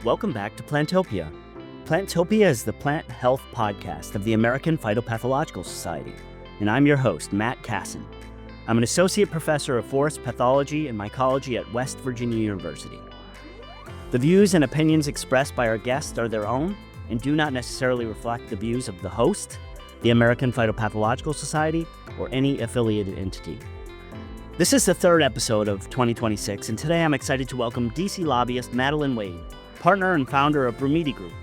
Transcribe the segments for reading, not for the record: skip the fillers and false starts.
Welcome back to Plantopia. Plantopia is the plant health podcast of the American Phytopathological Society, and I'm your host, Matt Casson. I'm an associate professor of forest pathology and mycology at West Virginia University. The views and opinions expressed by our guests are their own and do not necessarily reflect the views of the host, the American Phytopathological Society, or any affiliated entity. This is the third episode of 2026, and today I'm excited to welcome DC lobbyist Madeline Wade, partner and founder of Bermuda Group,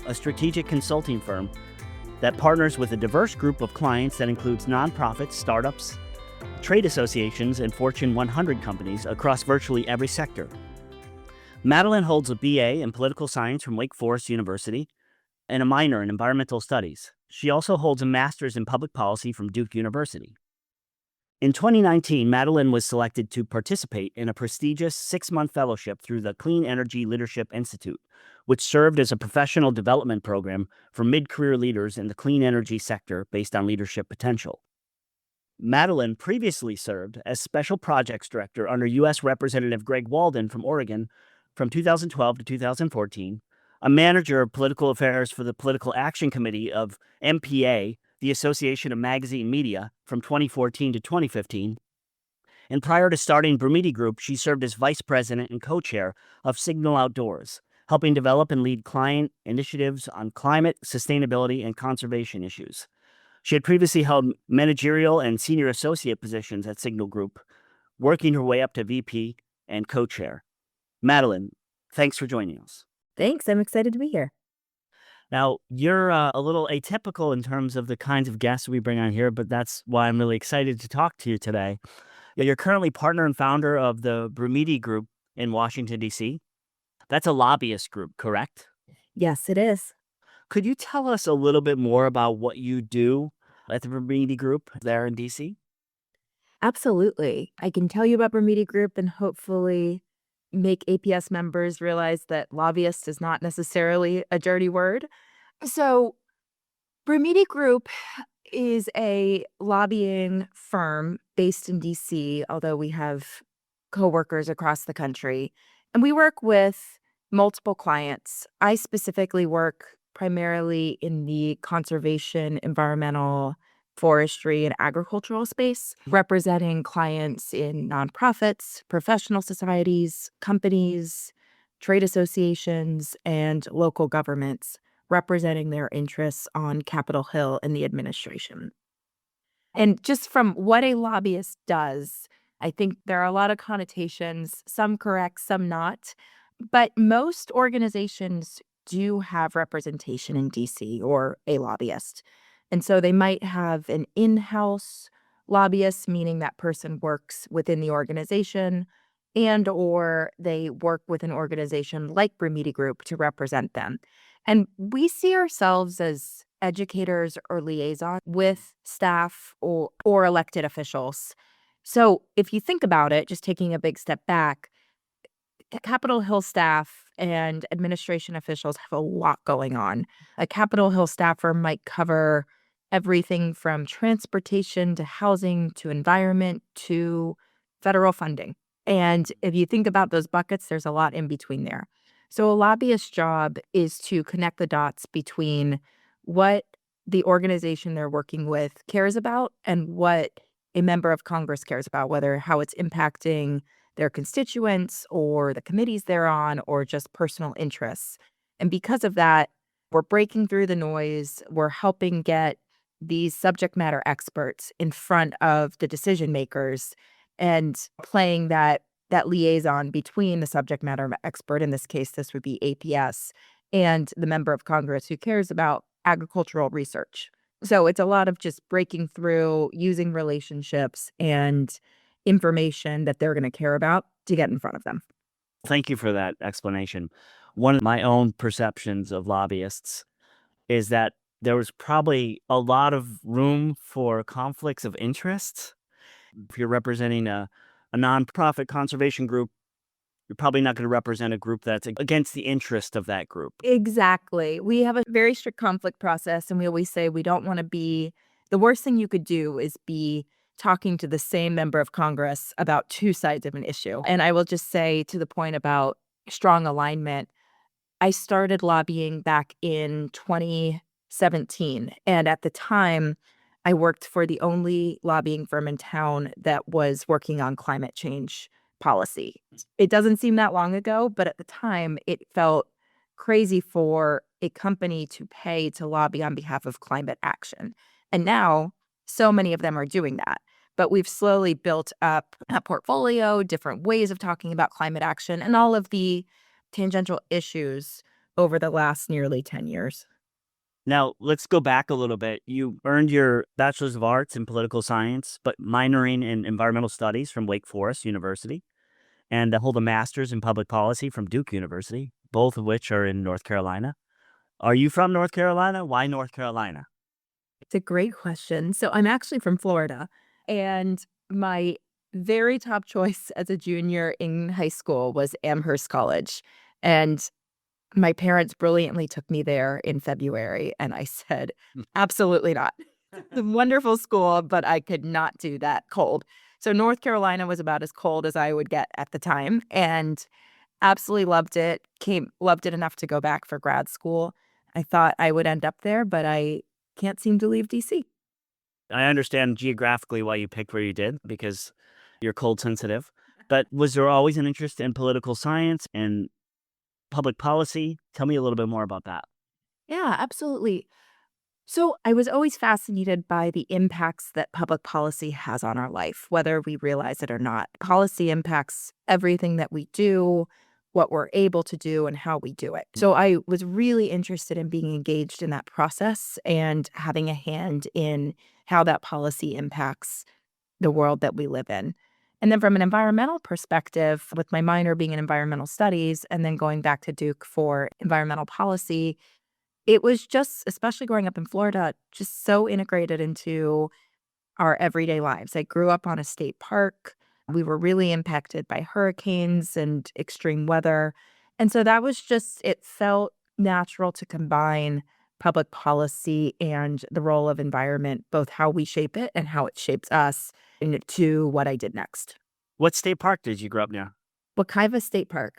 a strategic consulting firm that partners with a diverse group of clients that includes nonprofits, startups, trade associations, and Fortune 100 companies across virtually every sector. Madeline holds a BA in political science from Wake Forest University and a minor in environmental studies. She also holds a master's in public policy from Duke University. In 2019, Madeline was selected to participate in a prestigious 6-month fellowship through the Clean Energy Leadership Institute, which served as a professional development program for mid-career leaders in the clean energy sector based on leadership potential. Madeline previously served as Special Projects Director under U.S. Representative Greg Walden from Oregon from 2012 to 2014, a manager of political affairs for the Political Action Committee of MPA, the Association of Magazine Media, from 2014 to 2015. And prior to starting Bermuda Group, she served as vice president and co-chair of Signal Outdoors, helping develop and lead client initiatives on climate, sustainability, and conservation issues. She had previously held managerial and senior associate positions at Signal Group, working her way up to VP and co-chair. Madeline, thanks for joining us. Thanks. I'm excited to be here. Now, you're a little atypical in terms of the kinds of guests we bring on here, but that's why I'm really excited to talk to you today. You're currently partner and founder of the Bermuda Group in Washington, D.C. That's a lobbyist group, correct? Yes, it is. Could you tell us a little bit more about what you do at the Bermuda Group there in D.C.? Absolutely. I can tell you about Bermuda Group and hopefully make APS members realize that lobbyist is not necessarily a dirty word. So Bermuda Group is a lobbying firm based in DC, although we have coworkers across the country. And we work with multiple clients. I specifically work primarily in the conservation, environmental, forestry, and agricultural space, representing clients in nonprofits, professional societies, companies, trade associations, and local governments, representing their interests on Capitol Hill and the administration. And just from what a lobbyist does, I think there are a lot of connotations, some correct, some not. But most organizations do have representation in DC or a lobbyist. And so they might have an in-house lobbyist, meaning that person works within the organization, and or they work with an organization like Bermuda Group to represent them. And we see ourselves as educators or liaison with staff or elected officials. So if you think about it, just taking a big step back, Capitol Hill staff and administration officials have a lot going on. A Capitol Hill staffer might cover everything from transportation to housing to environment to federal funding. And if you think about those buckets, there's a lot in between there. So a lobbyist's job is to connect the dots between what the organization they're working with cares about and what a member of Congress cares about, whether how it's impacting their constituents or the committees they're on or just personal interests. And because of that, we're breaking through the noise. We're helping get these subject matter experts in front of the decision makers and playing that liaison between the subject matter expert, in this case, this would be APS, and the member of Congress who cares about agricultural research. So it's a lot of just breaking through, using relationships and information that they're going to care about to get in front of them. Thank you for that explanation. One of my own perceptions of lobbyists is that there was probably a lot of room for conflicts of interest. If you're representing a nonprofit conservation group, you're probably not going to represent a group that's against the interest of that group. Exactly. We have a very strict conflict process, and we always say we don't want to be, the worst thing you could do is be talking to the same member of Congress about two sides of an issue. And I will just say, to the point about strong alignment, I started lobbying back in 2017. And at the time, I worked for the only lobbying firm in town that was working on climate change policy. It doesn't seem that long ago, but at the time, it felt crazy for a company to pay to lobby on behalf of climate action. And now, so many of them are doing that. But we've slowly built up a portfolio, different ways of talking about climate action, and all of the tangential issues over the last nearly 10 years. Now, let's go back a little bit. You earned your Bachelor's of Arts in Political Science, but minoring in Environmental Studies from Wake Forest University, and hold a Master's in Public Policy from Duke University, both of which are in North Carolina. Are you from North Carolina? Why North Carolina? It's a great question. So I'm actually from Florida, and my very top choice as a junior in high school was Amherst College. And my parents brilliantly took me there in February, and I said, absolutely not. It's a wonderful school, but I could not do that cold. So North Carolina was about as cold as I would get at the time, and absolutely loved it. Loved it enough to go back for grad school. I thought I would end up there, but I can't seem to leave DC. I understand geographically why you picked where you did because you're cold sensitive. But was there always an interest in political science and public policy? Tell me a little bit more about that. Yeah, absolutely. So I was always fascinated by the impacts that public policy has on our life, whether we realize it or not. Policy impacts everything that we do, what we're able to do, and how we do it. So I was really interested in being engaged in that process and having a hand in how that policy impacts the world that we live in. And then from an environmental perspective, with my minor being in environmental studies and then going back to Duke for environmental policy, it was just, especially growing up in Florida, just so integrated into our everyday lives. I grew up on a state park. We were really impacted by hurricanes and extreme weather. And so that was just, it felt natural to combine public policy and the role of environment, both how we shape it and how it shapes us, into what I did next. What state park did you grow up near? Wekiva State Park.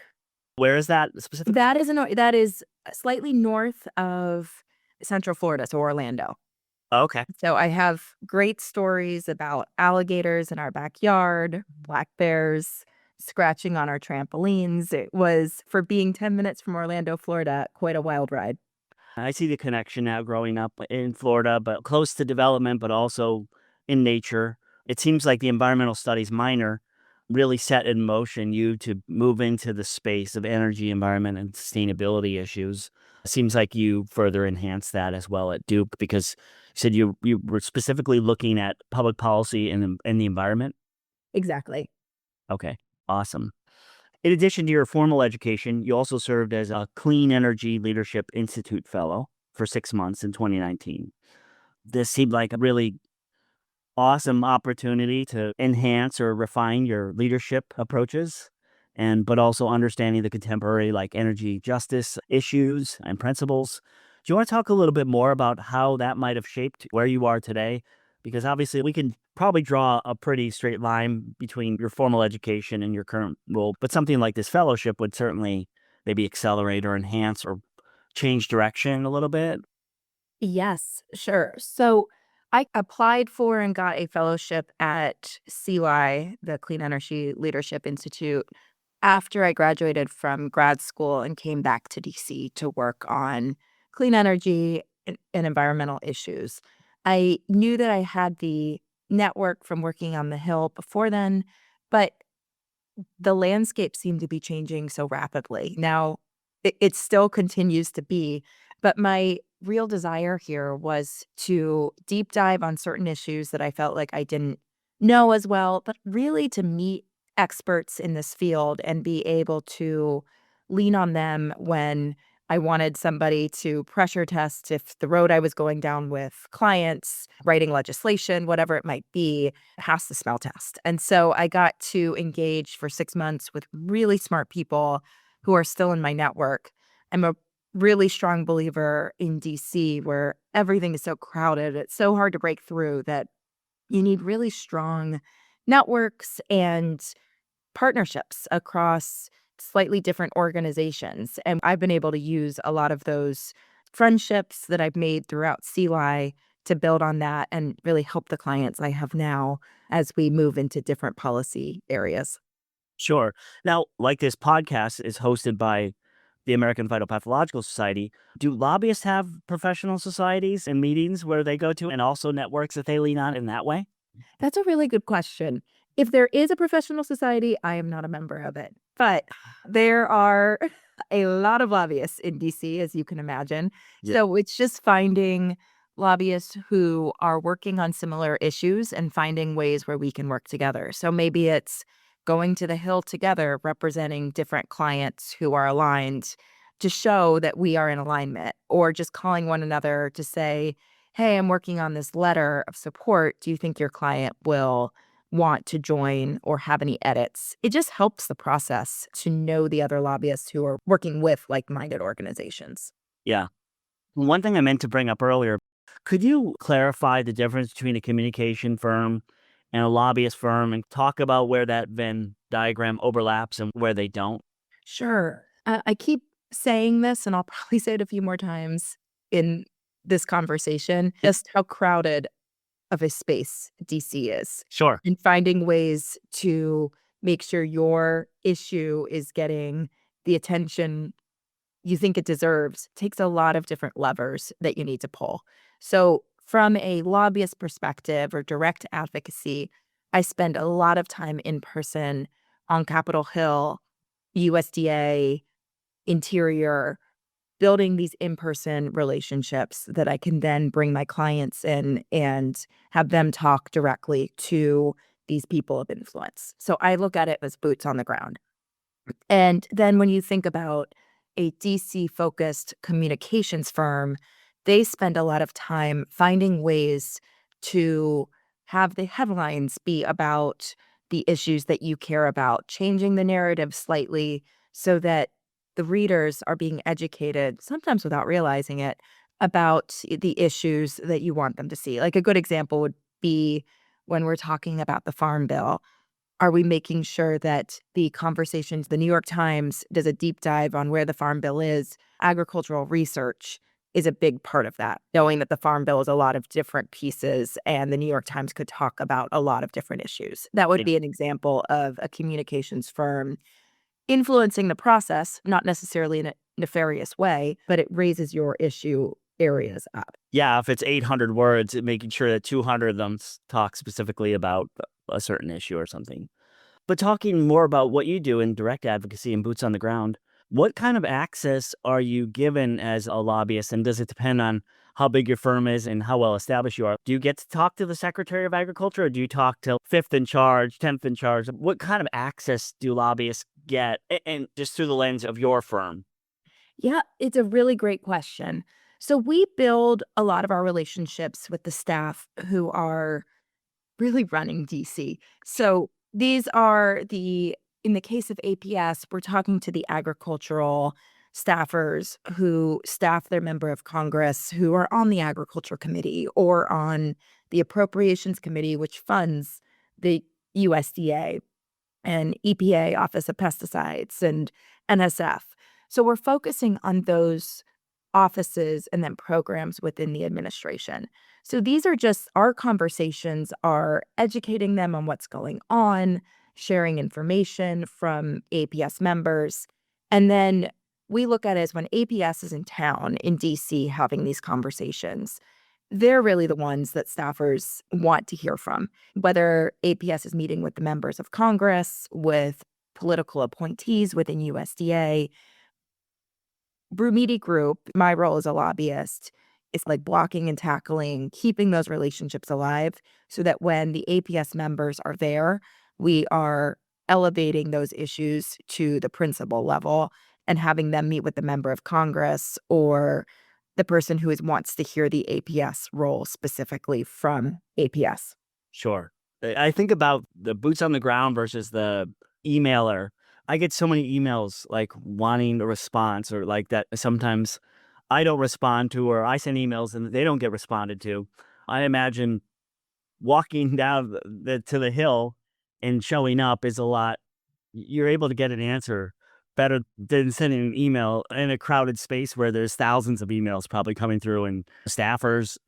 Where is that specifically? That is slightly north of Central Florida, so Orlando. Oh, okay. So I have great stories about alligators in our backyard, black bears scratching on our trampolines. It was, for being 10 minutes from Orlando, Florida, quite a wild ride. I see the connection now growing up in Florida, but close to development, but also in nature. It seems like the environmental studies minor really set in motion you to move into the space of energy, environment, and sustainability issues. Seems like you further enhanced that as well at Duke because you said you were specifically looking at public policy and the environment. Exactly. Okay, awesome. In addition to your formal education, you also served as a Clean Energy Leadership Institute Fellow for 6 months in 2019. This seemed like a really awesome opportunity to enhance or refine your leadership approaches but also understanding the contemporary like energy justice issues and principles. Do you want to talk a little bit more about how that might have shaped where you are today? Because obviously we can probably draw a pretty straight line between your formal education and your current role, but something like this fellowship would certainly maybe accelerate or enhance or change direction a little bit. Yes, sure. So I applied for and got a fellowship at CY, the Clean Energy Leadership Institute, after I graduated from grad school and came back to DC to work on clean energy and environmental issues. I knew that I had the network from working on the Hill before then, but the landscape seemed to be changing so rapidly. Now, it still continues to be, but my real desire here was to deep dive on certain issues that I felt like I didn't know as well, but really to meet experts in this field and be able to lean on them when I wanted somebody to pressure test if the road I was going down with clients, writing legislation, whatever it might be, has to smell test. And so I got to engage for 6 months with really smart people who are still in my network. I'm a really strong believer in DC where everything is so crowded. It's so hard to break through that you need really strong networks and partnerships across slightly different organizations. And I've been able to use a lot of those friendships that I've made throughout CLI to build on that and really help the clients I have now as we move into different policy areas. Sure. Now, like this podcast is hosted by the American Phytopathological Society, do lobbyists have professional societies and meetings where they go to and also networks that they lean on in that way? That's a really good question. If there is a professional society, I am not a member of it. But there are a lot of lobbyists in DC, as you can imagine. Yeah. So it's just finding lobbyists who are working on similar issues and finding ways where we can work together. So maybe it's going to the Hill together, representing different clients who are aligned to show that we are in alignment, or just calling one another to say, hey, I'm working on this letter of support. Do you think your client will want to join or have any edits? It just helps the process to know the other lobbyists who are working with like-minded organizations. Yeah. One thing I meant to bring up earlier, could you clarify the difference between a communication firm and a lobbyist firm and talk about where that Venn diagram overlaps and where they don't? Sure. I keep saying this, and I'll probably say it a few more times in this conversation, just how crowded of a space DC is, Sure. and finding ways to make sure your issue is getting the attention you think it deserves takes a lot of different levers that you need to pull. So, from a lobbyist perspective or direct advocacy, I spend a lot of time in person on Capitol Hill, USDA, Interior, building these in-person relationships that I can then bring my clients in and have them talk directly to these people of influence. So I look at it as boots on the ground. And then when you think about a DC-focused communications firm, they spend a lot of time finding ways to have the headlines be about the issues that you care about, changing the narrative slightly so that the readers are being educated, sometimes without realizing it, about the issues that you want them to see. Like a good example would be when we're talking about the Farm Bill. Are we making sure that the conversations, the New York Times does a deep dive on where the Farm Bill is? Agricultural research is a big part of that, knowing that the Farm Bill is a lot of different pieces and the New York Times could talk about a lot of different issues. That would It- be an example of a communications firm influencing the process, not necessarily in a nefarious way, but it raises your issue areas up. Yeah, if it's 800 words, making sure that 200 of them talk specifically about a certain issue or something. But talking more about what you do in direct advocacy and boots on the ground, what kind of access are you given as a lobbyist? And does it depend on how big your firm is and how well established you are? Do you get to talk to the Secretary of Agriculture, or do you talk to fifth in charge, 10th in charge? What kind of access do lobbyists get? And just through the lens of your firm? Yeah, it's a really great question. So we build a lot of our relationships with the staff who are really running DC. So these are in the case of APS, we're talking to the agricultural staffers who staff their member of Congress who are on the agriculture committee or on the appropriations committee, which funds the USDA and EPA, Office of Pesticides, and NSF. So we're focusing on those offices and then programs within the administration. So these are just our conversations are educating them on what's going on, sharing information from APS members. And then we look at it as when APS is in town in DC having these conversations, they're really the ones that staffers want to hear from, whether APS is meeting with the members of Congress, with political appointees within USDA. Brumidi Group, my role as a lobbyist is like blocking and tackling, keeping those relationships alive so that when the APS members are there, we are elevating those issues to the principal level and having them meet with the member of Congress or the person who wants to hear the APS role specifically from APS. Sure. I think about the boots on the ground versus the emailer. I get so many emails like wanting a response or like that sometimes I don't respond to, or I send emails and they don't get responded to. I imagine walking down to the hill and showing up is a lot. You're able to get an answer better than sending an email in a crowded space where there's thousands of emails probably coming through, and staffers,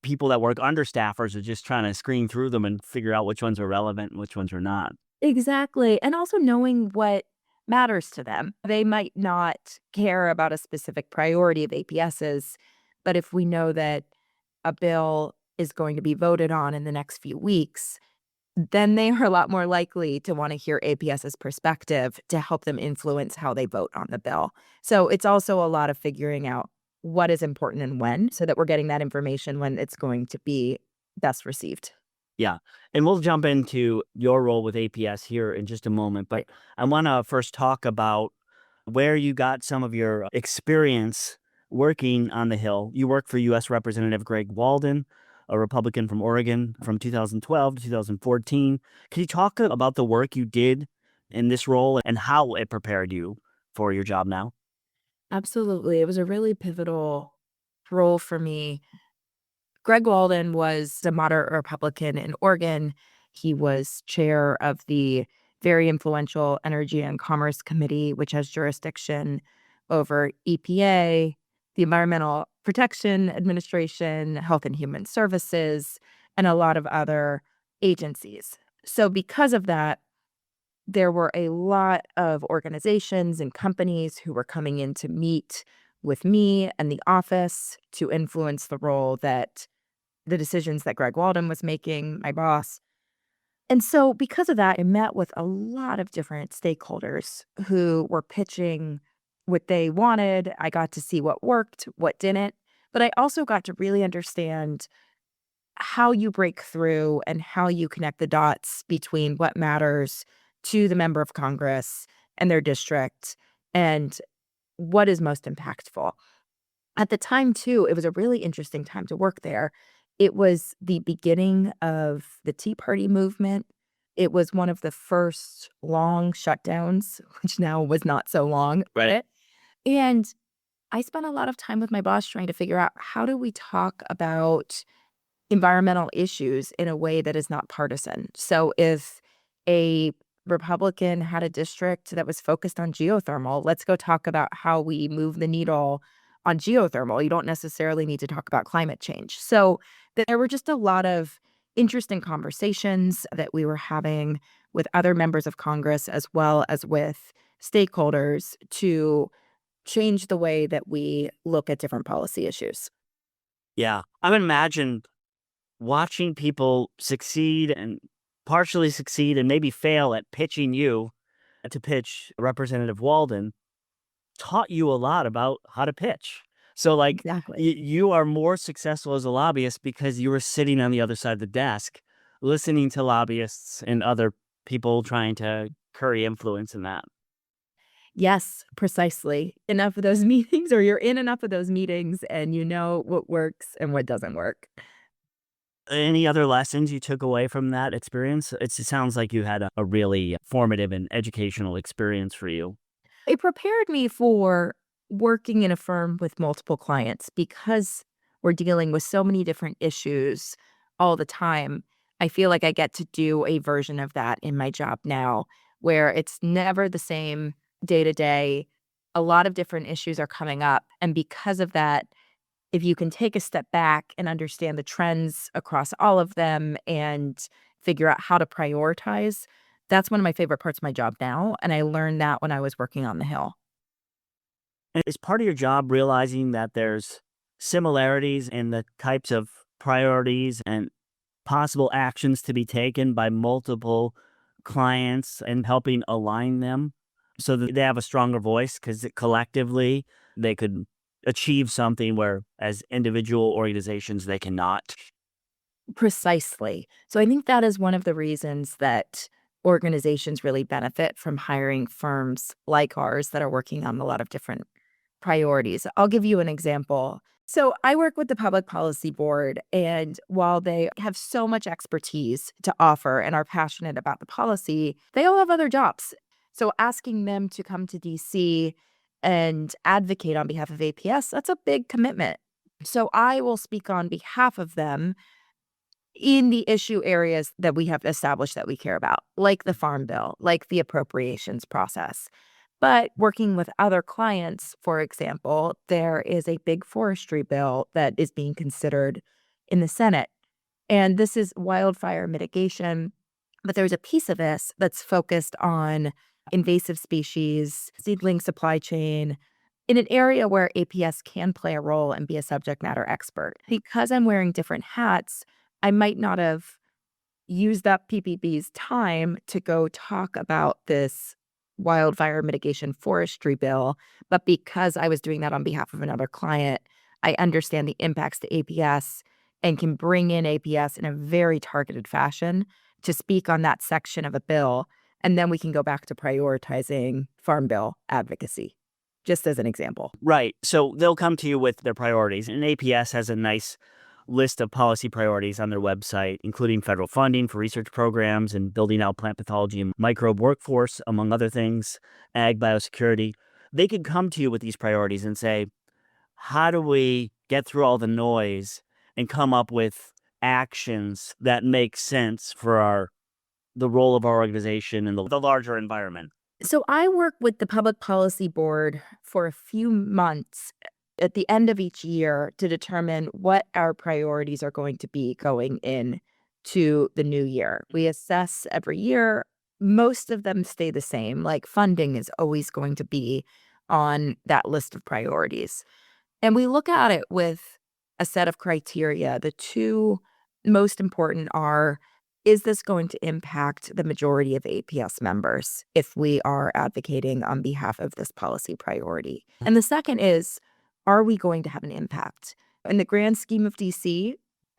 people that work under staffers are just trying to screen through them and figure out which ones are relevant and which ones are not. Exactly, and also knowing what matters to them. They might not care about a specific priority of APS's, but if we know that a bill is going to be voted on in the next few weeks, then they are a lot more likely to wanna hear APS's perspective to help them influence how they vote on the bill. So, it's also a lot of figuring out what is important and when, so that we're getting that information when it's going to be best received. Yeah. And we'll jump into your role with APS here in just a moment. But Right. I want to first talk about where you got some of your experience working on the Hill. You worked for U.S. Representative Greg Walden, a Republican from Oregon from 2012 to 2014. Can you talk about the work you did in this role and how it prepared you for your job now? Absolutely, it was a really pivotal role for me. Greg Walden was a moderate Republican in Oregon. He was chair of the very influential Energy and Commerce Committee, which has jurisdiction over EPA, the Environmental Protection Administration, Health and Human Services, and a lot of other agencies. So, because of that, there were a lot of organizations and companies who were coming in to meet with me and the office to influence the decisions that Greg Walden was making, my boss. And so because of that, I met with a lot of different stakeholders who were pitching what they wanted. I got to see what worked, what didn't, but I also got to really understand how you break through and how you connect the dots between what matters to the member of Congress and their district and what is most impactful. At the time, too, it was a really interesting time to work there. It was the beginning of the Tea Party movement. It was one of the first long shutdowns, which now was not so long. Right. And I spent a lot of time with my boss trying to figure out how do we talk about environmental issues in a way that is not partisan. So if a Republican had a district that was focused on geothermal, let's go talk about how we move the needle on geothermal. You don't necessarily need to talk about climate change. So there were just a lot of interesting conversations that we were having with other members of Congress as well as with stakeholders to change the way that we look at different policy issues. Yeah. I would imagine watching people succeed and partially succeed and maybe fail at pitching you to pitch Representative Walden taught you a lot about how to pitch. So, like, Exactly. you are more successful as a lobbyist because you were sitting on the other side of the desk, listening to lobbyists and other people trying to curry influence in that. Yes, precisely. Enough of those meetings or you're in enough of those meetings and you know what works and what doesn't work. Any other lessons you took away from that experience? It sounds like you had a really formative and educational experience for you. It prepared me for working in a firm with multiple clients because we're dealing with so many different issues all the time. I feel like I get to do a version of that in my job now where it's never the same day to day. A lot of different issues are coming up. And because of that, if you can take a step back and understand the trends across all of them and figure out how to prioritize, that's one of my favorite parts of my job now, and I learned that when I was working on the Hill. And is part of your job realizing that there's similarities in the types of priorities and possible actions to be taken by multiple clients and helping align them so that they have a stronger voice because collectively they could achieve something where as individual organizations they cannot. Precisely. So I think that is one of the reasons that organizations really benefit from hiring firms like ours that are working on a lot of different priorities. I'll give you an example. So I work with the Public Policy Board, and while they have so much expertise to offer and are passionate about the policy, they all have other jobs. So asking them to come to DC and advocate on behalf of APS, that's a big commitment. So I will speak on behalf of them in the issue areas that we have established that we care about, like the Farm Bill, like the appropriations process. But working with other clients, for example, there is a big forestry bill that is being considered in the Senate. And this is wildfire mitigation, but there's a piece of this that's focused on invasive species, seedling supply chain, in an area where APS can play a role and be a subject matter expert. Because I'm wearing different hats, I might not have used up PPB's time to go talk about this wildfire mitigation forestry bill. But because I was doing that on behalf of another client, I understand the impacts to APS and can bring in APS in a very targeted fashion to speak on that section of a bill. And then we can go back to prioritizing farm bill advocacy, just as an example. Right. So they'll come to you with their priorities, and APS has a nice list of policy priorities on their website, including federal funding for research programs and building out plant pathology and microbe workforce, among other things, ag biosecurity. They could come to you with these priorities and say, how do we get through all the noise and come up with actions that make sense for the role of our organization and the larger environment? So I work with the Public Policy Board for a few months at the end of each year to determine what our priorities are going to be going in to the new year. We assess every year. Most of them stay the same. Like funding is always going to be on that list of priorities. And we look at it with a set of criteria. The two most important are, is this going to impact the majority of APS members if we are advocating on behalf of this policy priority? And the second is, are we going to have an impact? In the grand scheme of DC,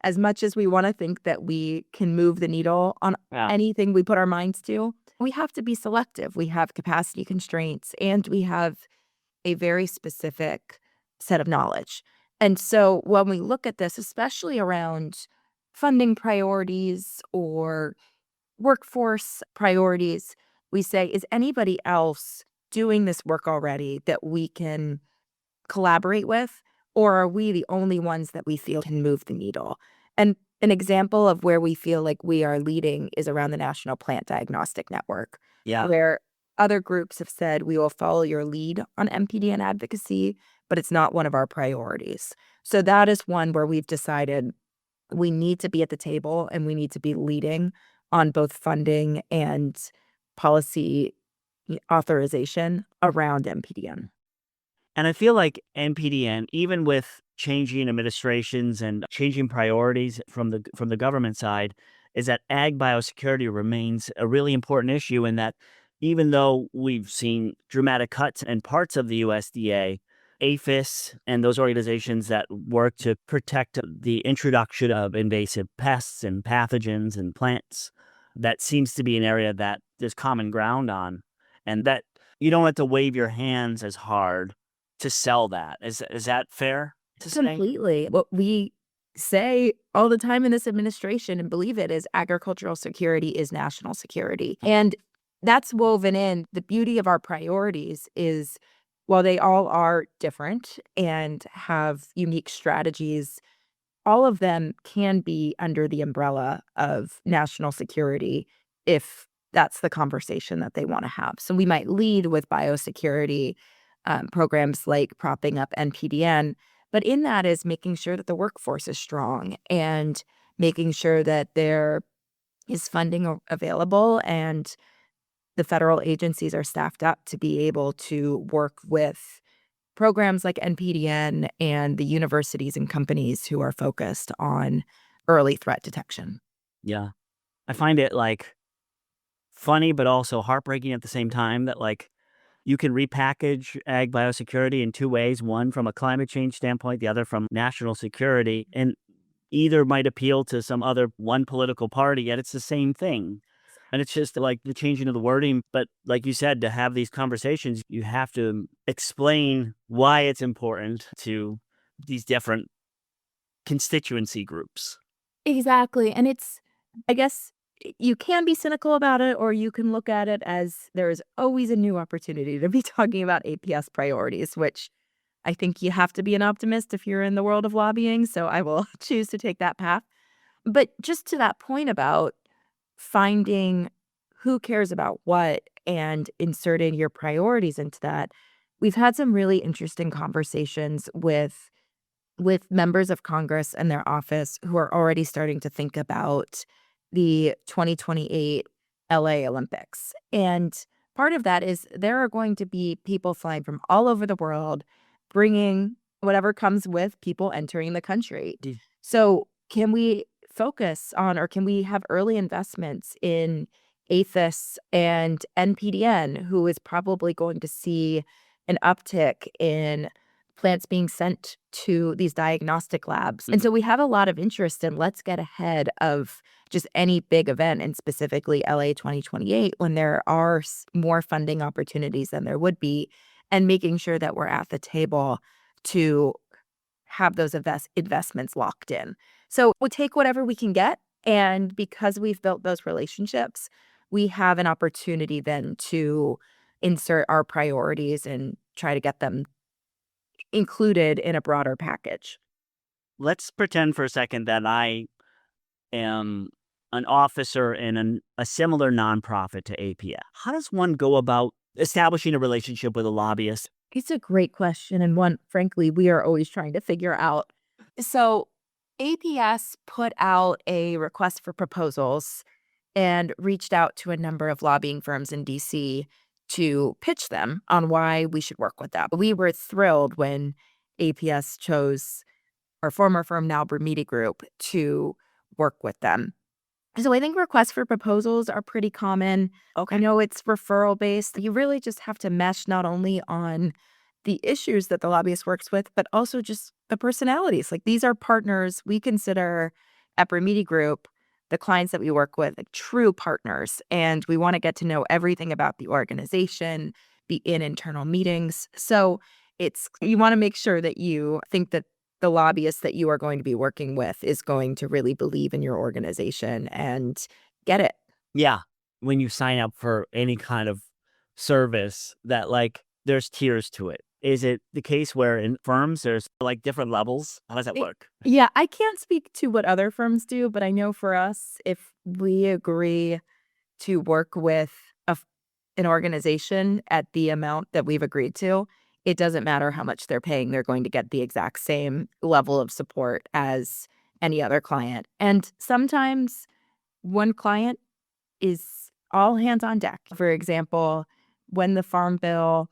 as much as we want to think that we can move the needle on anything we put our minds to, we have to be selective. We have capacity constraints and we have a very specific set of knowledge. And so when we look at this, especially around funding priorities or workforce priorities, we say, is anybody else doing this work already that we can collaborate with? Or are we the only ones that we feel can move the needle? And an example of where we feel like we are leading is around the National Plant Diagnostic Network, where other groups have said, we will follow your lead on MPDN advocacy, but it's not one of our priorities. So that is one where we've decided we need to be at the table and we need to be leading on both funding and policy authorization around MPDN. And I feel like NPDN, even with changing administrations and changing priorities from the government side, is that ag biosecurity remains a really important issue. In that, even though we've seen dramatic cuts in parts of the USDA, APHIS and those organizations that work to protect the introduction of invasive pests and pathogens and plants, that seems to be an area that there's common ground on, and that you don't have to wave your hands as hard to sell that. Is that fair to say? Completely. What we say all the time in this administration and believe it is agricultural security is national security. And that's woven in. The beauty of our priorities is, while they all are different and have unique strategies, all of them can be under the umbrella of national security if that's the conversation that they want to have. So we might lead with biosecurity programs like propping up NPDN, but in that is making sure that the workforce is strong and making sure that there is funding available and the federal agencies are staffed up to be able to work with programs like NPDN and the universities and companies who are focused on early threat detection. Yeah. I find it funny, but also heartbreaking at the same time that you can repackage ag biosecurity in two ways, one from a climate change standpoint, the other from national security, and either might appeal to some other one political party, yet it's the same thing. And it's just like the changing of the wording. But like you said, to have these conversations, you have to explain why it's important to these different constituency groups. Exactly. And I guess you can be cynical about it, or you can look at it as there is always a new opportunity to be talking about APS priorities, which I think you have to be an optimist if you're in the world of lobbying. So I will choose to take that path. But just to that point about finding who cares about what and inserting your priorities into that, we've had some really interesting conversations with members of Congress and their office who are already starting to think about the 2028 LA Olympics. And part of that is there are going to be people flying from all over the world, bringing whatever comes with people entering the country. Mm. So, can we focus on, or can we have early investments in ATHIS and NPDN, who is probably going to see an uptick in plants being sent to these diagnostic labs? And so we have a lot of interest in, let's get ahead of just any big event, and specifically LA 2028, when there are more funding opportunities than there would be, and making sure that we're at the table to have those investments locked in. So we'll take whatever we can get. And because we've built those relationships, we have an opportunity then to insert our priorities and try to get them included in a broader package. Let's pretend for a second that I am an officer in a similar nonprofit to APS. How does one go about establishing a relationship with a lobbyist? It's a great question, and one, frankly, we are always trying to figure out. So, APS put out a request for proposals and reached out to a number of lobbying firms in DC to pitch them on why we should work with them. We were thrilled when APS chose our former firm, now Bermuda Group, to work with them. So I think requests for proposals are pretty common. I Okay. know it's referral based. You really just have to mesh not only on the issues that the lobbyist works with, but also just the personalities. Like, these are partners we consider at Bermuda Group, the clients that we work with, like true partners. And we want to get to know everything about the organization, be in internal meetings. So you want to make sure that you think that the lobbyist that you are going to be working with is going to really believe in your organization and get it. Yeah. When you sign up for any kind of service that there's tiers to it. Is it the case where in firms there's like different levels? How does that It work? Yeah, I can't speak to what other firms do, but I know for us, if we agree to work with an organization at the amount that we've agreed to, it doesn't matter how much they're paying, they're going to get the exact same level of support as any other client. And sometimes one client is all hands on deck. For example, when the Farm Bill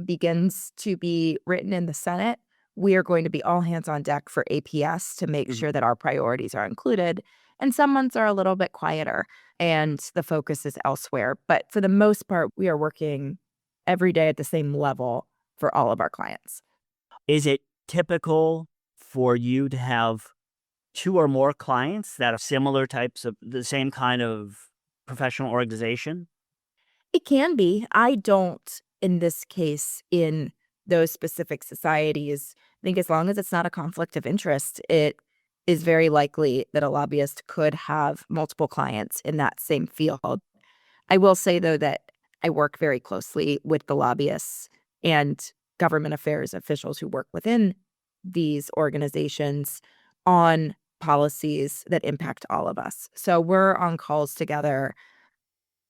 begins to be written in the Senate, we are going to be all hands on deck for APS to make Mhm. sure that our priorities are included. And some months are a little bit quieter and the focus is elsewhere. But for the most part, we are working every day at the same level for all of our clients. Is it typical for you to have two or more clients that are similar types of the same kind of professional organization? It can be. I don't, in this case, in those specific societies. I think as long as it's not a conflict of interest, it is very likely that a lobbyist could have multiple clients in that same field. I will say, though, that I work very closely with the lobbyists and government affairs officials who work within these organizations on policies that impact all of us. So we're on calls together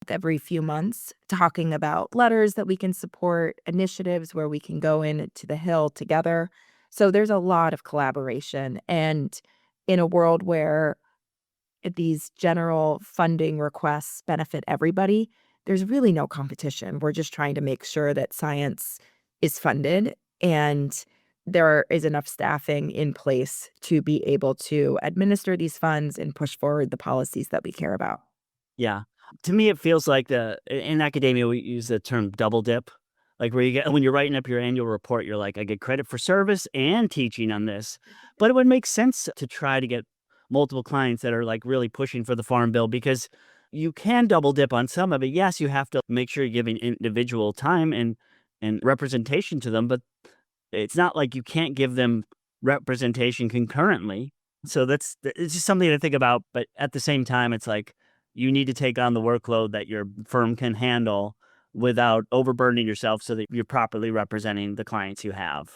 every few months talking about letters that we can support, initiatives where we can go into the Hill together. So there's a lot of collaboration. And in a world where these general funding requests benefit everybody, there's really no competition. We're just trying to make sure that science is funded and there is enough staffing in place to be able to administer these funds and push forward the policies that we care about. Yeah. To me, it feels like in academia, we use the term double dip. Like where you get, when you're writing up your annual report, you're like, I get credit for service and teaching on this. But it would make sense to try to get multiple clients that are like really pushing for the farm bill because you can double dip on some of it. Yes, you have to make sure you're giving individual time and representation to them, but it's not like you can't give them representation concurrently. So it's just something to think about, but at the same time, it's like you need to take on the workload that your firm can handle without overburdening yourself so that you're properly representing the clients you have.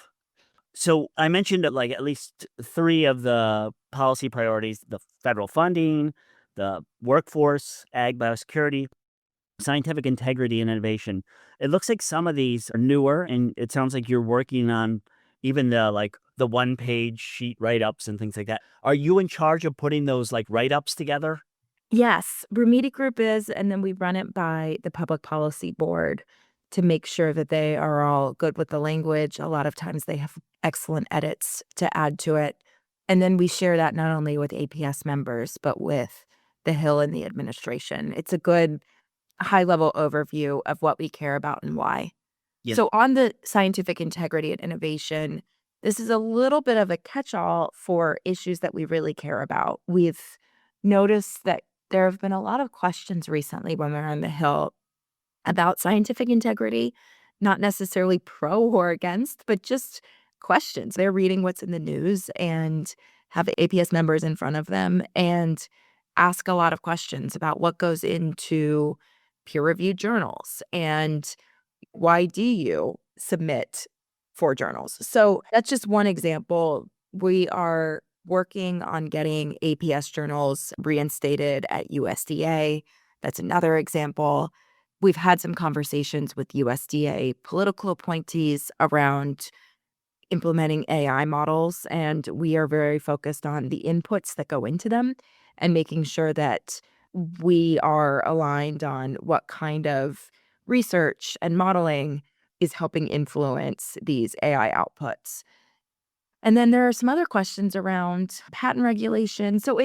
So I mentioned that like at least 3 of the policy priorities, the federal funding, the workforce, ag biosecurity. scientific integrity and innovation. It looks like some of these are newer, and it sounds like you're working on even the one-page sheet write-ups and things like that. Are you in charge of putting those, like, write-ups together? Yes, Remedi Group is, and then we run it by the Public Policy Board to make sure that they are all good with the language. A lot of times they have excellent edits to add to it. And then we share that not only with APS members, but with the Hill and the administration. It's a good high level overview of what we care about and why. Yeah. So, on the scientific integrity and innovation, this is a little bit of a catch all for issues that we really care about. We've noticed that there have been a lot of questions recently when we're on the Hill about scientific integrity, not necessarily pro or against, but just questions. They're reading what's in the news and have APS members in front of them and ask a lot of questions about what goes into peer reviewed journals and why do you submit for journals? So that's just one example. We are working on getting APS journals reinstated at USDA. That's another example. We've had some conversations with USDA political appointees around implementing AI models, and we are very focused on the inputs that go into them and making sure that we are aligned on what kind of research and modeling is helping influence these AI outputs. And then there are some other questions around patent regulation. So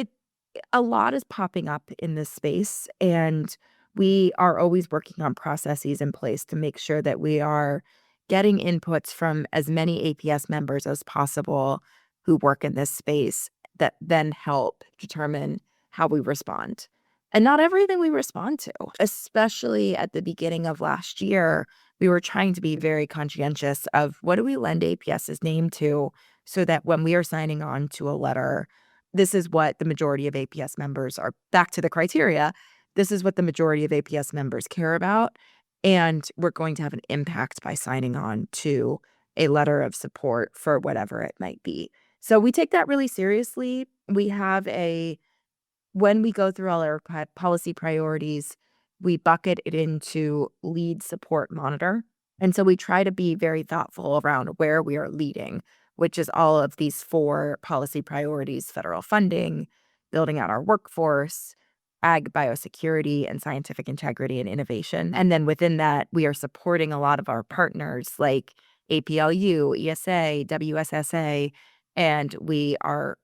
a lot is popping up in this space, and we are always working on processes in place to make sure that we are getting inputs from as many APS members as possible who work in this space that then help determine how we respond. And not everything we respond to, especially at the beginning of last year, we were trying to be very conscientious of what do we lend APS's name to so that when we are signing on to a letter, this is what the majority of APS members are back to the criteria. This is what the majority of APS members care about. And we're going to have an impact by signing on to a letter of support for whatever it might be. So we take that really seriously. We have when we go through all our policy priorities, we bucket it into lead, support, monitor. And so we try to be very thoughtful around where we are leading, which is all of these 4 policy priorities: federal funding, building out our workforce, ag biosecurity, and scientific integrity and innovation. And then within that, we are supporting a lot of our partners like APLU, ESA, WSSA, and we are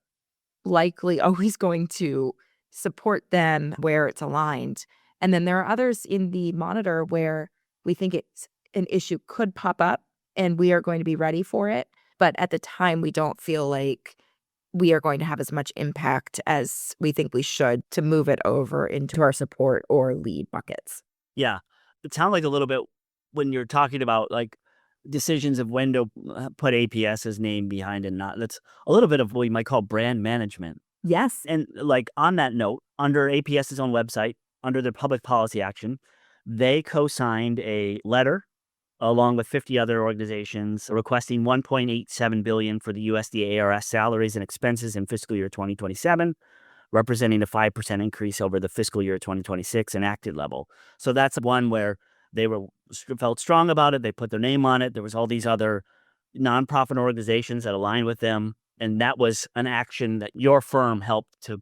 likely always going to support them where it's aligned. And then there are others in the monitor where we think it's an issue could pop up and we are going to be ready for it. But at the time, we don't feel like we are going to have as much impact as we think we should to move it over into our support or lead buckets. Yeah. It sounds like a little bit when you're talking about, like, decisions of when to put APS's name behind and not. That's a little bit of what we might call brand management. Yes. And, like, on that note, under APS's own website, under their public policy action, they co-signed a letter along with 50 other organizations requesting $1.87 billion for the USDA ARS salaries and expenses in fiscal year 2027, representing a 5% increase over the fiscal year 2026 enacted level. So that's one where they felt strong about it. They put their name on it. There was all these other nonprofit organizations that aligned with them, and that was an action that your firm helped to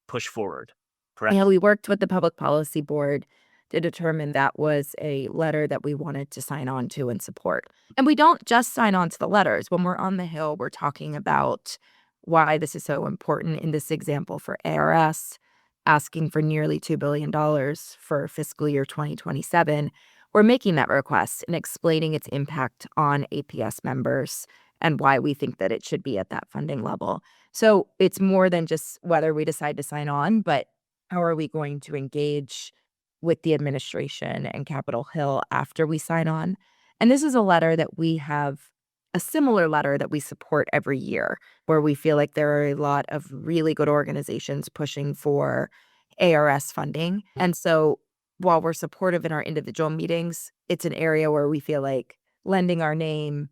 push forward, correct? Yeah, we worked with the Public Policy Board to determine that was a letter that we wanted to sign on to and support. And we don't just sign on to the letters. When we're on the Hill, we're talking about why this is so important. In this example for ARS, asking for nearly $2 billion for fiscal year 2027. We're making that request and explaining its impact on APS members and why we think that it should be at that funding level. So it's more than just whether we decide to sign on, but how are we going to engage with the administration and Capitol Hill after we sign on? And this is a letter that we have a similar letter that we support every year, where we feel like there are a lot of really good organizations pushing for ARS funding. And so while we're supportive in our individual meetings, it's an area where we feel like lending our name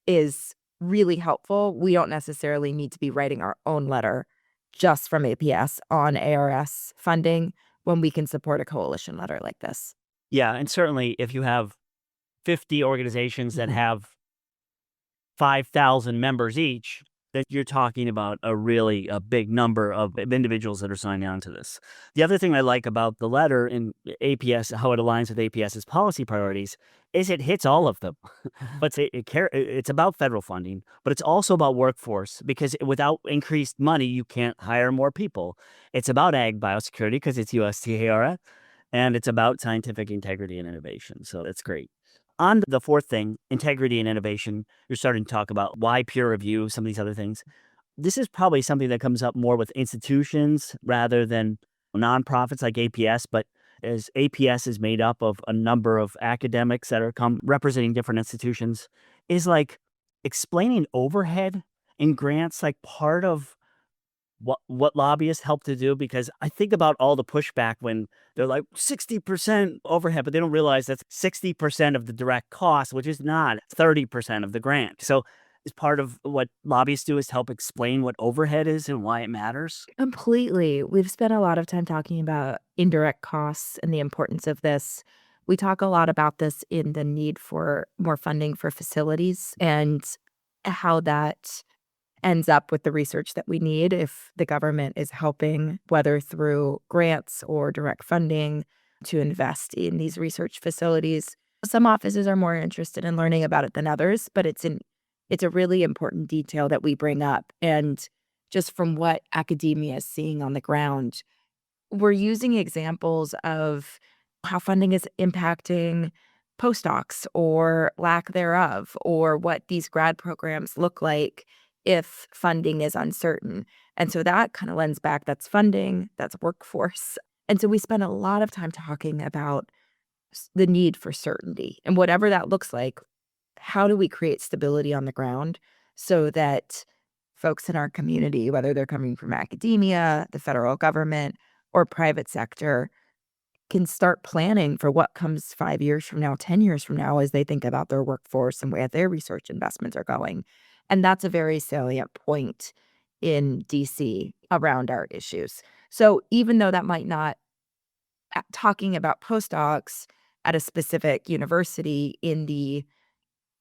is really helpful. We don't necessarily need to be writing our own letter just from APS on ARS funding when we can support a coalition letter like this. Yeah, and certainly if you have 50 organizations that have 5,000 members each, that you're talking about a big number of individuals that are signing on to this. The other thing I like about the letter in APS, how it aligns with APS's policy priorities, is it hits all of them. But it's about federal funding, but it's also about workforce because without increased money, you can't hire more people. It's about ag biosecurity because it's USTARF, and it's about scientific integrity and innovation. So that's great. On the fourth thing, integrity and innovation, you're starting to talk about why peer review, some of these other things. This is probably something that comes up more with institutions rather than nonprofits like APS, but as APS is made up of a number of academics that are representing different institutions, is like explaining overhead in grants like part of what lobbyists help to do, because I think about all the pushback when they're like 60% overhead, but they don't realize that's 60% of the direct cost, which is not 30% of the grant. So is part of what lobbyists do is help explain what overhead is and why it matters? Completely. We've spent a lot of time talking about indirect costs and the importance of this. We talk a lot about this in the need for more funding for facilities and how that ends up with the research that we need if the government is helping, whether through grants or direct funding, to invest in these research facilities. Some offices are more interested in learning about it than others, but it's a really important detail that we bring up. And just from what academia is seeing on the ground, we're using examples of how funding is impacting postdocs or lack thereof, or what these grad programs look like if funding is uncertain. And so that kind of lends back, that's funding, that's workforce. And so we spend a lot of time talking about the need for certainty and whatever that looks like. How do we create stability on the ground so that folks in our community, whether they're coming from academia, the federal government, or private sector, can start planning for what comes 5 years from now, 10 years from now, as they think about their workforce and where their research investments are going. And that's a very salient point in DC around our issues. So even though that might not talking about postdocs at a specific university in the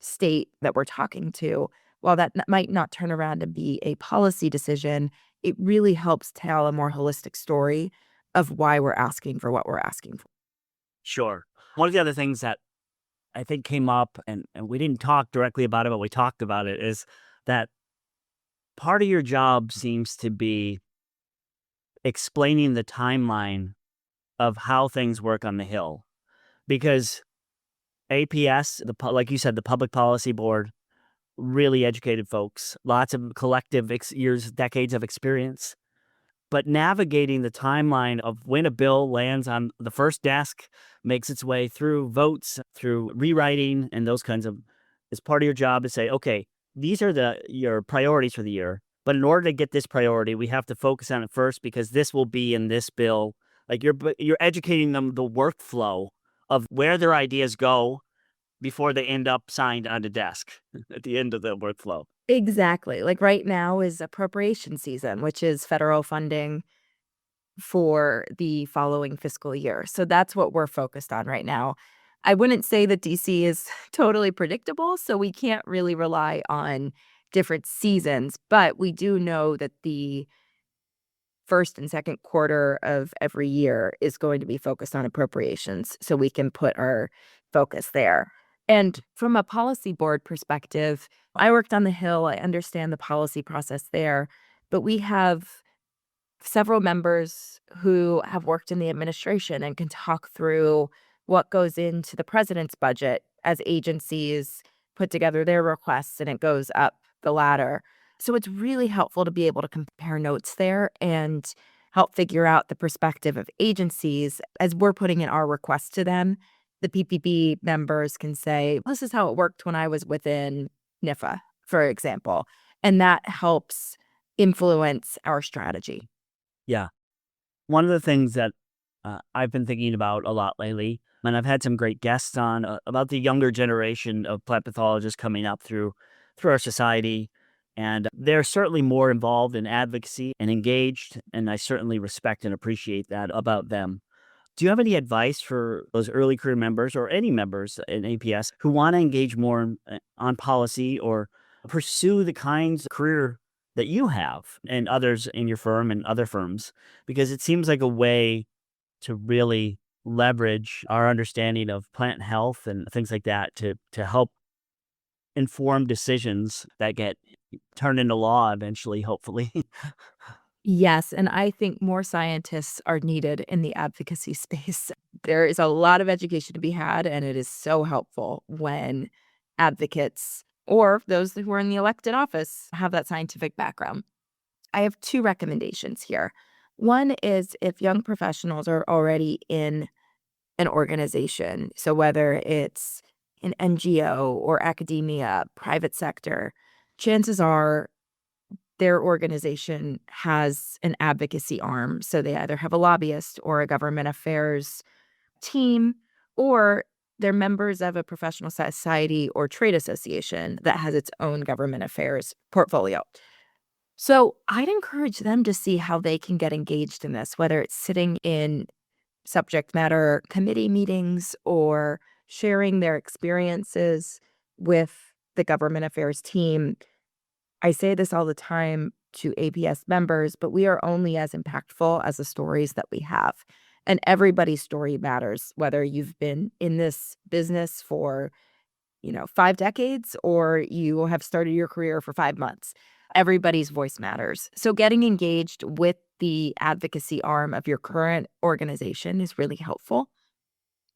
state that we're talking to, while that might not turn around and be a policy decision, it really helps tell a more holistic story of why we're asking for what we're asking for. Sure. One of the other things that I think came up, and we didn't talk directly about it, but we talked about it, is that part of your job seems to be explaining the timeline of how things work on the Hill. Because APS, like you said, the Public Policy Board, really educated folks, lots of collective years, decades of experience. But navigating the timeline of when a bill lands on the first desk, makes its way through votes, through rewriting, and those kinds of, is part of your job to say, okay, these are your priorities for the year. But in order to get this priority, we have to focus on it first because this will be in this bill. Like you're educating them the workflow of where their ideas go before they end up signed on the desk at the end of the workflow. Exactly. Like right now is appropriation season, which is federal funding for the following fiscal year. So that's what we're focused on right now. I wouldn't say that DC is totally predictable, so we can't really rely on different seasons, but we do know that the first and second quarter of every year is going to be focused on appropriations, so we can put our focus there. And from a policy board perspective, I worked on the Hill. I understand the policy process there, but we have several members who have worked in the administration and can talk through what goes into the president's budget as agencies put together their requests and it goes up the ladder. So it's really helpful to be able to compare notes there and help figure out the perspective of agencies as we're putting in our requests to them. The PPP members can say, this is how it worked when I was within NIFA, for example. And that helps influence our strategy. Yeah. One of the things that I've been thinking about a lot lately, and I've had some great guests on about the younger generation of plant pathologists coming up through our society, and they're certainly more involved in advocacy and engaged, and I certainly respect and appreciate that about them. Do you have any advice for those early career members or any members in APS who want to engage more on policy or pursue the kinds of career that you have and others in your firm and other firms? Because it seems like a way to really leverage our understanding of plant health and things like that to help inform decisions that get turned into law eventually, hopefully. Yes, and I think more scientists are needed in the advocacy space. There is a lot of education to be had, and it is so helpful when advocates or those who are in the elected office have that scientific background. I have two recommendations here. One is if young professionals are already in an organization, so whether it's an NGO or academia, private sector, chances are their organization has an advocacy arm. So they either have a lobbyist or a government affairs team, or they're members of a professional society or trade association that has its own government affairs portfolio. So I'd encourage them to see how they can get engaged in this, whether it's sitting in subject matter committee meetings or sharing their experiences with the government affairs team. I say this all the time to APS members, but we are only as impactful as the stories that we have. And everybody's story matters, whether you've been in this business for, 5 decades or you have started your career for 5 months. Everybody's voice matters. So getting engaged with the advocacy arm of your current organization is really helpful.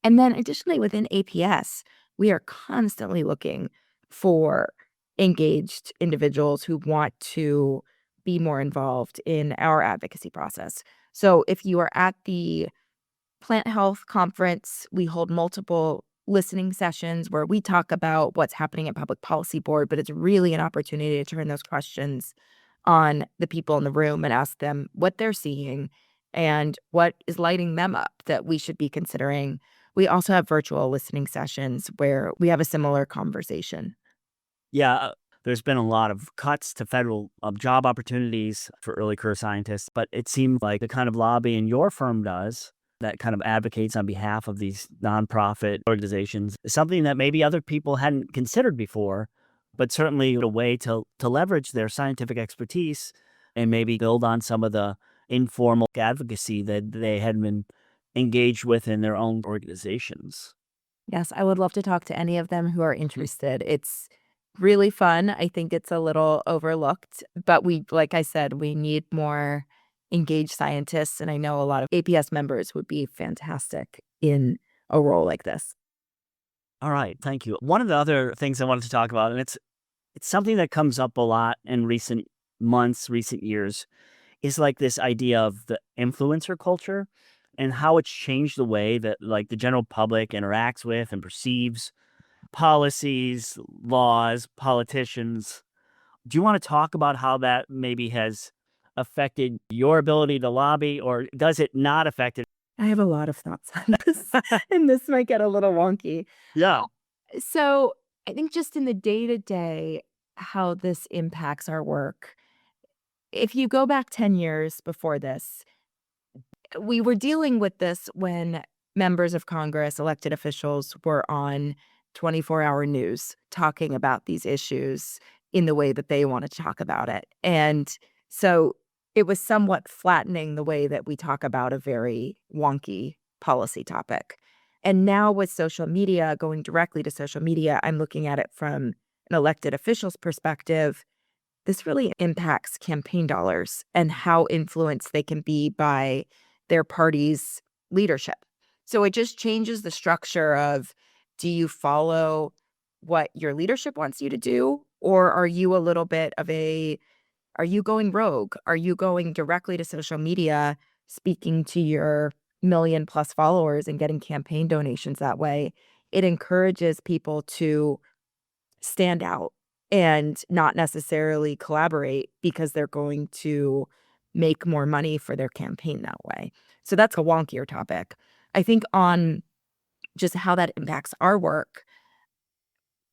And then additionally, within APS, we are constantly looking for engaged individuals who want to be more involved in our advocacy process. So if you are at the Plant Health Conference, we hold multiple listening sessions where we talk about what's happening at Public Policy Board, but it's really an opportunity to turn those questions on the people in the room and ask them what they're seeing and what is lighting them up that we should be considering. We also have virtual listening sessions where we have a similar conversation. Yeah, there's been a lot of cuts to federal job opportunities for early career scientists, but it seemed like the kind of lobbying your firm does that kind of advocates on behalf of these nonprofit organizations is something that maybe other people hadn't considered before, but certainly a way to leverage their scientific expertise and maybe build on some of the informal advocacy that they had been engaged with in their own organizations. Yes, I would love to talk to any of them who are interested. It's really fun. I think it's a little overlooked, but like I said, we need more engaged scientists. And I know a lot of APS members would be fantastic in a role like this. All right, thank you. One of the other things I wanted to talk about, and it's something that comes up a lot in recent months, recent years, is like this idea of the influencer culture and how it's changed the way that like the general public interacts with and perceives policies, laws, politicians. Do you want to talk about how that maybe has affected your ability to lobby, or does it not affect it? I have a lot of thoughts on this, and this might get a little wonky. Yeah. So I think just in the day to day, how this impacts our work. If you go back 10 years before this, we were dealing with this when members of Congress, elected officials were on 24-hour news talking about these issues in the way that they want to talk about it. And so it was somewhat flattening the way that we talk about a very wonky policy topic. And now with social media, going directly to social media, I'm looking at it from an elected official's perspective. This really impacts campaign dollars and how influenced they can be by their party's leadership. So it just changes the structure of, do you follow what your leadership wants you to do? Or are you a little bit of are you going rogue? Are you going directly to social media, speaking to your million plus followers and getting campaign donations that way? It encourages people to stand out and not necessarily collaborate because they're going to make more money for their campaign that way. So that's a wonkier topic. I think on just how that impacts our work,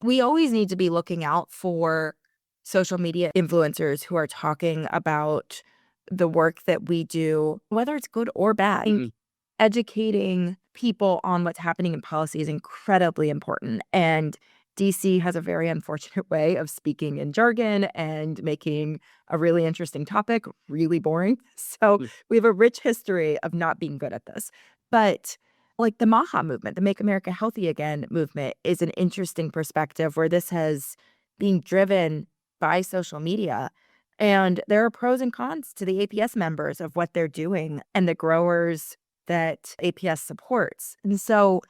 we always need to be looking out for social media influencers who are talking about the work that we do, whether it's good or bad. educating people on what's happening in policy is incredibly important. And DC has a very unfortunate way of speaking in jargon and making a really interesting topic really boring. So we have a rich history of not being good at this. But like the MAHA movement, the Make America Healthy Again movement, is an interesting perspective where this has been driven by social media. And there are pros and cons to the APS members of what they're doing and the growers that APS supports. And so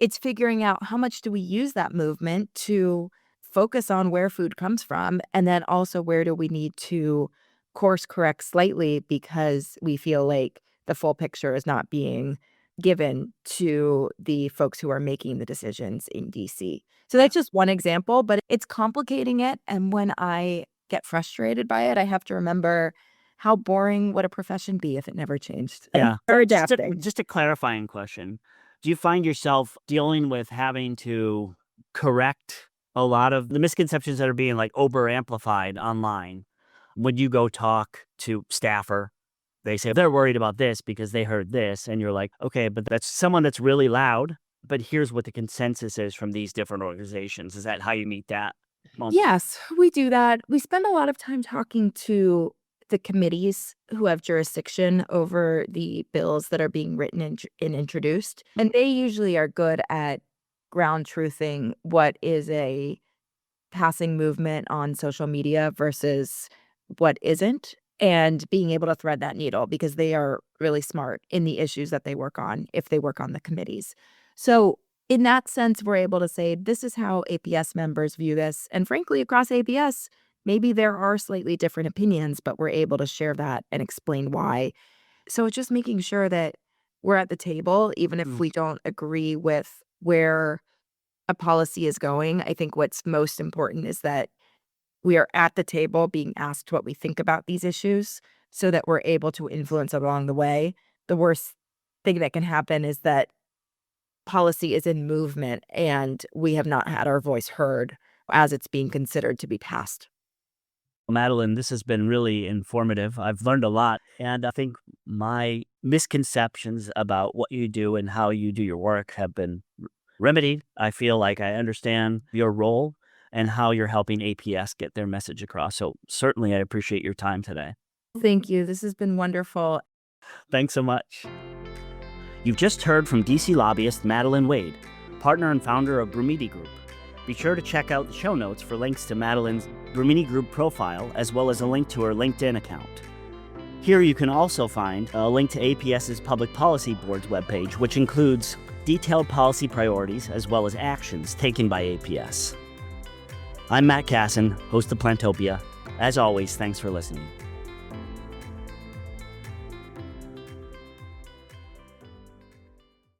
it's figuring out how much do we use that movement to focus on where food comes from, and then also where do we need to course correct slightly because we feel like the full picture is not being given to the folks who are making the decisions in DC. So that's just one example, but it's complicating it. And when I get frustrated by it, I have to remember how boring would a profession be if it never changed. Yeah. Or adapting. Just a clarifying question. Do you find yourself dealing with having to correct a lot of the misconceptions that are being like over amplified online? When you go talk to staffer, they say they're worried about this because they heard this. And you're like, okay, but that's someone that's really loud. But here's what the consensus is from these different organizations. Is that how you meet that? Yes, we do that. We spend a lot of time talking to the committees who have jurisdiction over the bills that are being written and introduced. And they usually are good at ground truthing what is a passing movement on social media versus what isn't, and being able to thread that needle because they are really smart in the issues that they work on if they work on the committees. So in that sense, we're able to say, this is how APS members view this. And frankly, across APS, maybe there are slightly different opinions, but we're able to share that and explain why. So it's just making sure that we're at the table, even if we don't agree with where a policy is going. I think what's most important is that we are at the table being asked what we think about these issues so that we're able to influence along the way. The worst thing that can happen is that policy is in movement and we have not had our voice heard as it's being considered to be passed. Madeline, this has been really informative. I've learned a lot. And I think my misconceptions about what you do and how you do your work have been remedied. I feel like I understand your role and how you're helping APS get their message across. So certainly I appreciate your time today. Thank you. This has been wonderful. Thanks so much. You've just heard from DC lobbyist Madeline Wade, partner and founder of Brumidi Group. Be sure to check out the show notes for links to Madeline's Brumidi Group profile, as well as a link to her LinkedIn account. Here you can also find a link to APS's Public Policy Board's webpage, which includes detailed policy priorities as well as actions taken by APS. I'm Matt Casson, host of Plantopia. As always, thanks for listening.